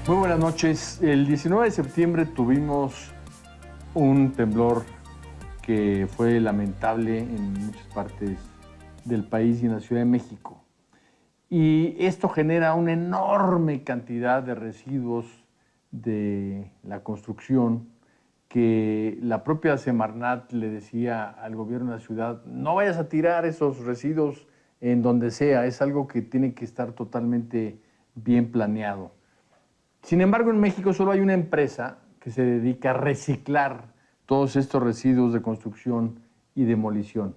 Muy buenas noches. El 19 de septiembre tuvimos un temblor que fue lamentable en muchas partes del país y en la Ciudad de México. Y esto genera una enorme cantidad de residuos de la construcción que la propia Semarnat le decía al gobierno de la ciudad: no vayas a tirar esos residuos en donde sea, es algo que tiene que estar totalmente bien planeado. Sin embargo, en México solo hay una empresa que se dedica a reciclar todos estos residuos de construcción y demolición.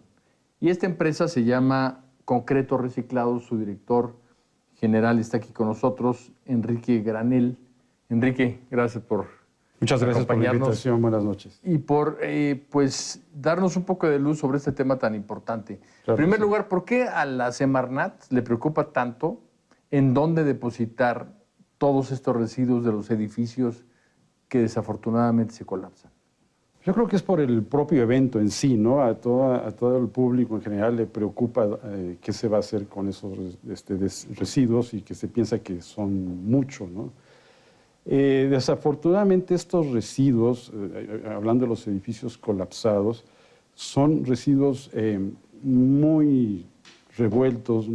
Y esta empresa se llama Concreto Reciclado. Su director general está aquí con nosotros, Enrique Granel. Enrique, gracias por Muchas gracias por la invitación. Buenas noches. Y por pues, darnos un poco de luz sobre este tema tan importante. Claro, en primer sí. lugar, ¿por qué a la Semarnat le preocupa tanto en dónde depositar todos estos residuos de los edificios que desafortunadamente se colapsan? Yo creo que es por el propio evento en sí, ¿no? A todo el público en general le preocupa qué se va a hacer con esos residuos y que se piensa que son mucho, ¿no? Desafortunadamente estos residuos, hablando de los edificios colapsados, son residuos muy revueltos.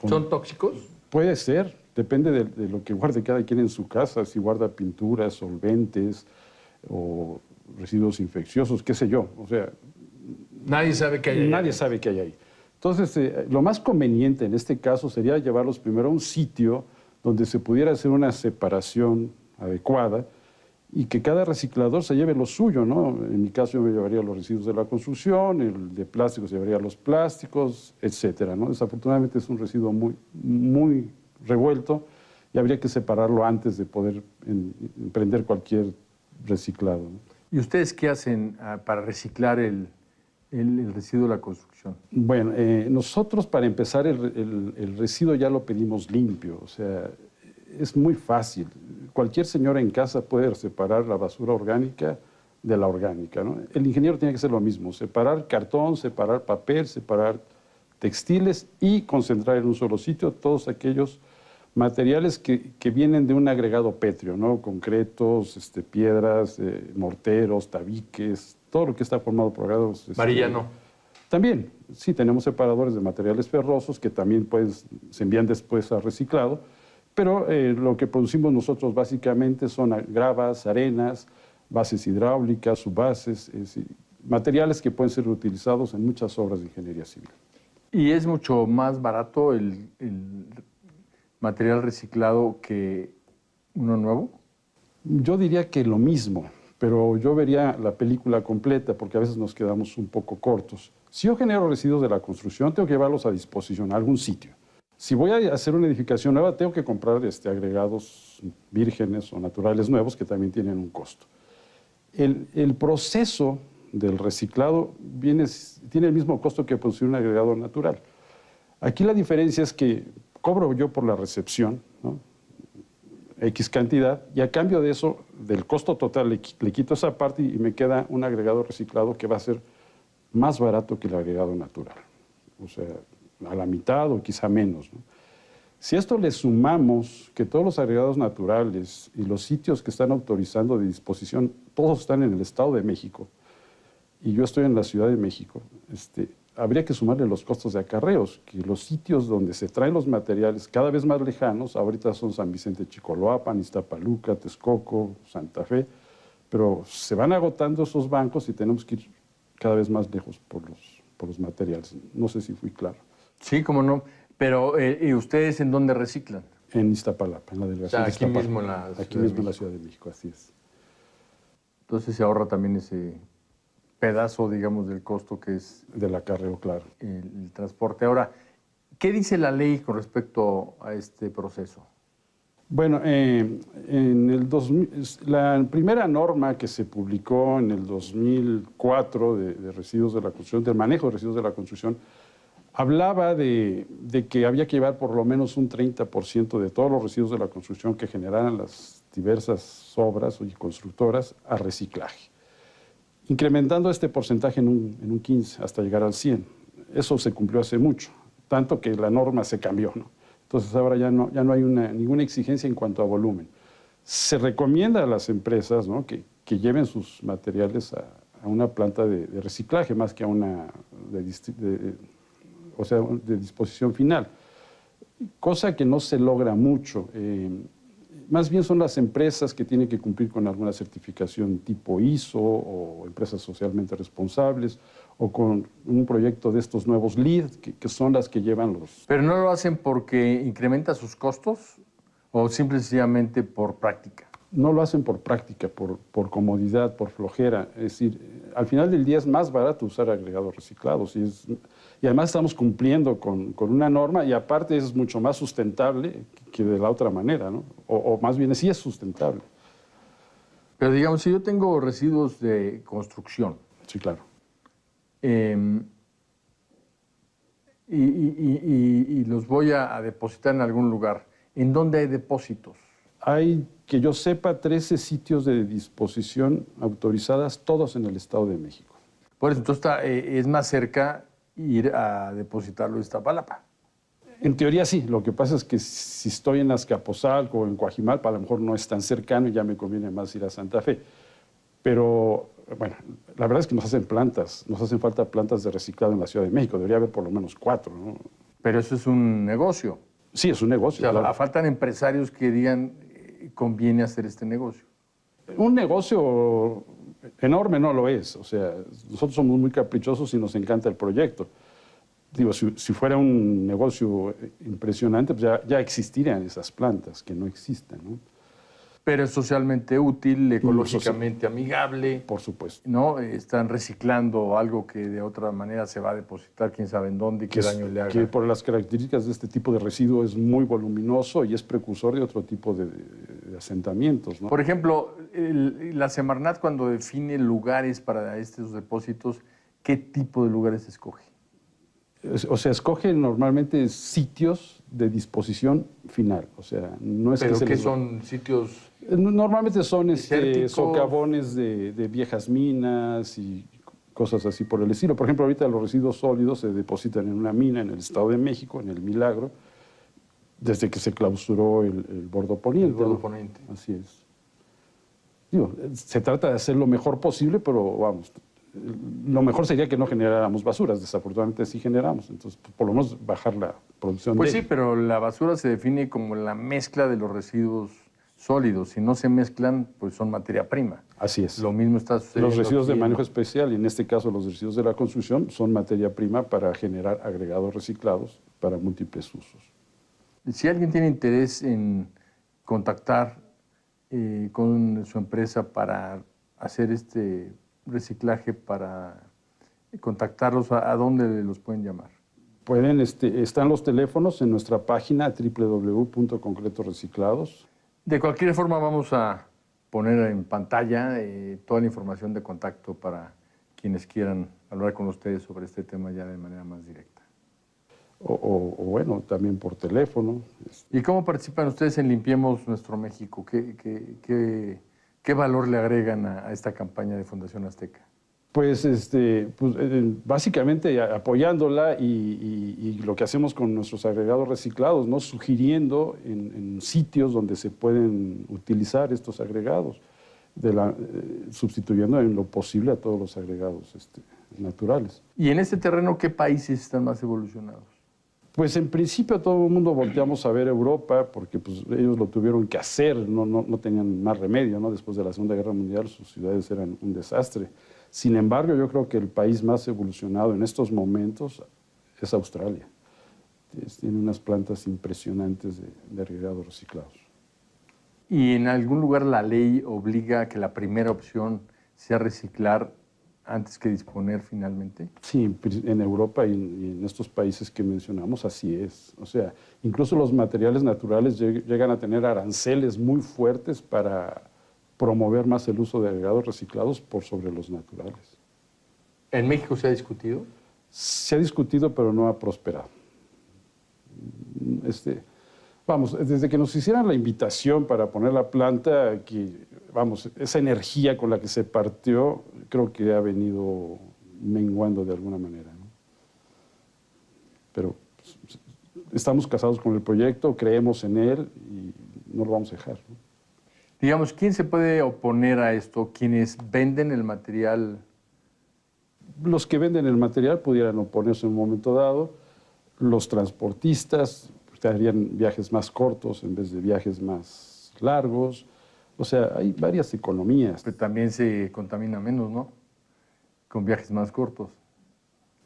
¿Son tóxicos? Puede ser, depende de lo que guarde cada quien en su casa, si guarda pinturas, solventes o residuos infecciosos, qué sé yo. O sea, Nadie sabe qué hay ahí. nadie sabe qué hay ahí. Entonces, lo más conveniente en este caso sería llevarlos primero a un sitio donde se pudiera hacer una separación adecuada y que cada reciclador se lleve lo suyo, ¿no? En mi caso yo me llevaría los residuos de la construcción, el de plástico se llevaría los plásticos, etcétera, ¿no? Desafortunadamente es un residuo muy revuelto y habría que separarlo antes de poder emprender cualquier reciclado, ¿no? ¿Y ustedes qué hacen para reciclar el residuo de la construcción? Bueno, nosotros para empezar el residuo ya lo pedimos limpio, o sea, es muy fácil. Cualquier señora en casa puede separar la basura orgánica de la orgánica, ¿no? El ingeniero tiene que hacer lo mismo, separar cartón, separar papel, separar textiles y concentrar en un solo sitio todos aquellos materiales que vienen de un agregado pétreo, ¿no? Concretos, piedras, morteros, tabiques, todo lo que está formado por agregados. Varilla no. También, sí, tenemos separadores de materiales ferrosos que también se envían después a reciclado, pero lo que producimos nosotros básicamente son gravas, arenas, bases hidráulicas, subbases, materiales que pueden ser utilizados en muchas obras de ingeniería civil. ¿Y es mucho más barato el material reciclado que uno nuevo? Yo diría que lo mismo, pero yo vería la película completa porque a veces nos quedamos un poco cortos. Si yo genero residuos de la construcción, tengo que llevarlos a disposición a algún sitio. Si voy a hacer una edificación nueva, tengo que comprar agregados vírgenes o naturales nuevos que también tienen un costo. El proceso del reciclado tiene el mismo costo que producir un agregado natural. Aquí la diferencia es que cobro yo por la recepción, ¿no? X cantidad, y a cambio de eso, del costo total, le quito esa parte y me queda un agregado reciclado que va a ser más barato que el agregado natural. O sea, a la mitad o quizá menos, ¿no? Si a esto le sumamos que todos los agregados naturales y los sitios que están autorizando de disposición, todos están en el Estado de México, y yo estoy en la Ciudad de México, habría que sumarle los costos de acarreos, que los sitios donde se traen los materiales cada vez más lejanos, ahorita son San Vicente Chicoloapan, Iztapaluca, Texcoco, Santa Fe, pero se van agotando esos bancos y tenemos que ir cada vez más lejos por los materiales. No sé si fui claro. Sí, cómo no. Pero, ¿y ustedes en dónde reciclan? En Iztapalapa, en la delegación de aquí Iztapalapa. mismo en la Ciudad Aquí de mismo en la México. Ciudad de México, así es. Entonces se ahorra también ese pedazo, digamos, del costo que es Del acarreo, claro. el transporte. Ahora, ¿qué dice la ley con respecto a este proceso? Bueno, la primera norma que se publicó en el 2004 de residuos de la construcción, del manejo de residuos de la construcción, hablaba de que había que llevar por lo menos un 30% de todos los residuos de la construcción que generaran las diversas obras y constructoras a reciclaje, incrementando este porcentaje en un 15 hasta llegar al 100. Eso se cumplió hace mucho, tanto que la norma se cambió, ¿no? Entonces ahora ya no hay ninguna exigencia en cuanto a volumen. Se recomienda a las empresas, ¿no?, que lleven sus materiales a una planta de reciclaje más que a una de disposición final, cosa que no se logra mucho. Más bien son las empresas que tienen que cumplir con alguna certificación tipo ISO o empresas socialmente responsables o con un proyecto de estos nuevos LEED, que son las que llevan los... ¿Pero no lo hacen porque incrementa sus costos o simple y sencillamente por práctica? No lo hacen por práctica, por comodidad, por flojera. Es decir, al final del día es más barato usar agregados reciclados y además estamos cumpliendo con una norma y aparte es mucho más sustentable que de la otra manera, ¿no? O más bien sí es sustentable. Pero digamos, si yo tengo residuos de construcción. Sí, claro. Y los voy a depositar en algún lugar. ¿En dónde hay depósitos? Hay, que yo sepa, 13 sitios de disposición autorizadas, todos en el Estado de México. Por eso, entonces es más cerca ir a depositarlo en Iztapalapa. En teoría sí, lo que pasa es que si estoy en Azcapotzalco o en Coajimalpa, a lo mejor no es tan cercano y ya me conviene más ir a Santa Fe. Pero, bueno, la verdad es que nos hacen falta plantas de reciclado en la Ciudad de México, debería haber por lo menos 4, ¿no? Pero eso es un negocio. Sí, es un negocio. O sea, claro. faltan empresarios que digan, conviene hacer este negocio. Un negocio enorme no lo es. O sea, nosotros somos muy caprichosos y nos encanta el proyecto. Digo, si fuera un negocio impresionante, pues ya existirían esas plantas, que no existen, ¿no? Pero es socialmente útil, ecológicamente amigable. Por supuesto. ¿No? Están reciclando algo que de otra manera se va a depositar, quién sabe en dónde y qué daño le haga. Que por las características de este tipo de residuo es muy voluminoso y es precursor de otro tipo de asentamientos, ¿no? Por ejemplo, la Semarnat cuando define lugares para estos depósitos, ¿qué tipo de lugares escoge? O sea, escoge normalmente sitios de disposición final. O sea, no es ¿Pero que qué son sitios? Normalmente son desérticos, socavones de viejas minas y cosas así por el estilo. Por ejemplo, ahorita los residuos sólidos se depositan en una mina en el Estado de México, en el Milagro, desde que se clausuró el bordo poniente. El bordo poniente. Así es. Digo, se trata de hacer lo mejor posible, pero vamos, lo mejor sería que no generáramos basuras. Desafortunadamente sí generamos, entonces por lo menos bajar la producción. Pues sí, pero la basura se define como la mezcla de los residuos sólidos. Si no se mezclan, pues son materia prima. Así es. Lo mismo está sucediendo. Los residuos de manejo especial, y en este caso los residuos de la construcción, son materia prima para generar agregados reciclados para múltiples usos. Si alguien tiene interés en contactar con su empresa para hacer este reciclaje, para contactarlos, ¿a dónde los pueden llamar? Están los teléfonos en nuestra página www.concretorreciclados. De cualquier forma vamos a poner en pantalla toda la información de contacto para quienes quieran hablar con ustedes sobre este tema ya de manera más directa. O bueno, también por teléfono. ¿Y cómo participan ustedes en Limpiemos Nuestro México? ¿Qué valor le agregan a esta campaña de Fundación Azteca? Pues, básicamente apoyándola y lo que hacemos con nuestros agregados reciclados, ¿no? Sugiriendo en sitios donde se pueden utilizar estos agregados, sustituyendo en lo posible a todos los agregados naturales. ¿Y en este terreno qué países están más evolucionados? Pues en principio todo el mundo volteamos a ver Europa porque pues, ellos lo tuvieron que hacer, no tenían más remedio, ¿no? Después de la Segunda Guerra Mundial sus ciudades eran un desastre. Sin embargo, yo creo que el país más evolucionado en estos momentos es Australia. Tiene unas plantas impresionantes de agregados reciclados. ¿Y en algún lugar la ley obliga a que la primera opción sea reciclar antes que disponer finalmente? Sí, en Europa y en estos países que mencionamos así es. O sea, incluso los materiales naturales llegan a tener aranceles muy fuertes para promover más el uso de agregados reciclados por sobre los naturales. ¿En México se ha discutido? Se ha discutido, pero no ha prosperado. Vamos, desde que nos hicieran la invitación para poner la planta, esa energía con la que se partió, creo que ha venido menguando de alguna manera, ¿no? Pero estamos casados con el proyecto, creemos en él y no lo vamos a dejar, ¿no? Digamos, ¿quién se puede oponer a esto? ¿Quienes venden el material? Los que venden el material pudieran oponerse en un momento dado, los transportistas harían viajes más cortos en vez de viajes más largos. O sea, hay varias economías. Pero también se contamina menos, ¿no? Con viajes más cortos.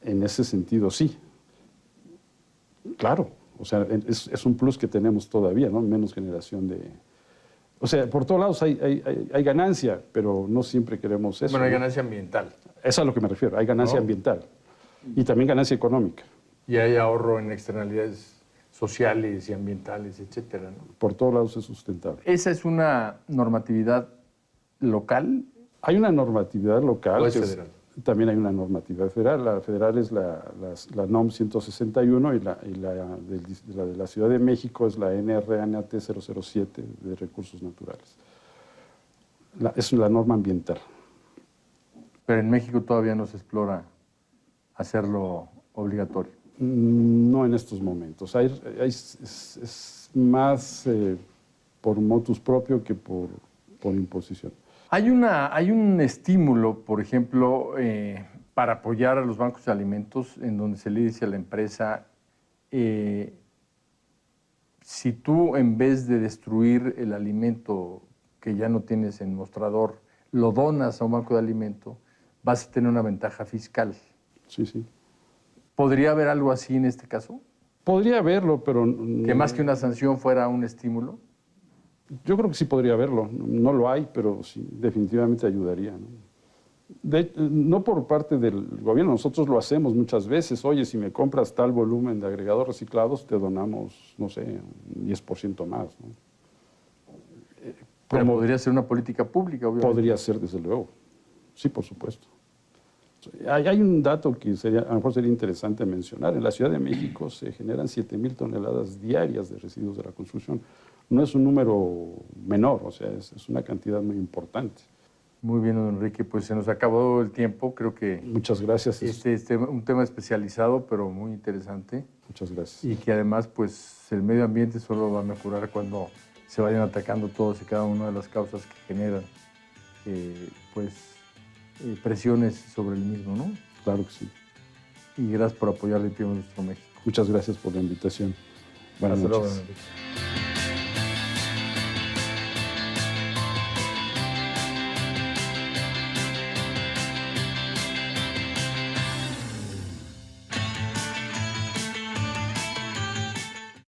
En ese sentido, sí. Claro, o sea, es un plus que tenemos todavía, ¿no? Menos generación de... O sea, por todos lados hay ganancia, pero no siempre queremos eso. Bueno, hay ¿no? ganancia ambiental. Es a lo que me refiero, hay ganancia ¿No? ambiental y también ganancia económica. Y hay ahorro en externalidades sociales y ambientales, etcétera, ¿no? Por todos lados es sustentable. ¿Esa es una normatividad local? Hay una normatividad local. ¿O es federal? También hay una normatividad federal. La federal es la NOM 161 y la de la Ciudad de México es la NRNAT 007 de recursos naturales. Es la norma ambiental. Pero en México todavía no se explora hacerlo obligatorio. No en estos momentos. Es más por motus propio que por imposición. Hay un estímulo, por ejemplo, para apoyar a los bancos de alimentos, en donde se le dice a la empresa, si tú en vez de destruir el alimento que ya no tienes en mostrador, lo donas a un banco de alimento, vas a tener una ventaja fiscal. Sí, sí. ¿Podría haber algo así en este caso? Podría haberlo, pero... ¿Que más que una sanción fuera un estímulo? Yo creo que sí podría haberlo. No lo hay, pero sí, definitivamente ayudaría, ¿no? No por parte del gobierno, nosotros lo hacemos muchas veces. Oye, si me compras tal volumen de agregados reciclados, te donamos, no sé, un 10% más, ¿no? Pero podría ser una política pública, obviamente. Podría ser, desde luego. Sí, por supuesto. Hay un dato que a lo mejor sería interesante mencionar. En la Ciudad de México se generan 7,000 toneladas diarias de residuos de la construcción. No es un número menor, o sea, es una cantidad muy importante. Muy bien, don Enrique, pues se nos acabó el tiempo. Creo que Muchas gracias. un tema especializado, pero muy interesante. Muchas gracias. Y que además, pues, el medio ambiente solo va a mejorar cuando se vayan atacando todas y cada una de las causas que generan, presiones sobre el mismo, ¿no? Claro que sí. Y gracias por apoyar Limpiemos Nuestro México. Muchas gracias por la invitación. Buenas Hasta noches. luego, don Enrique.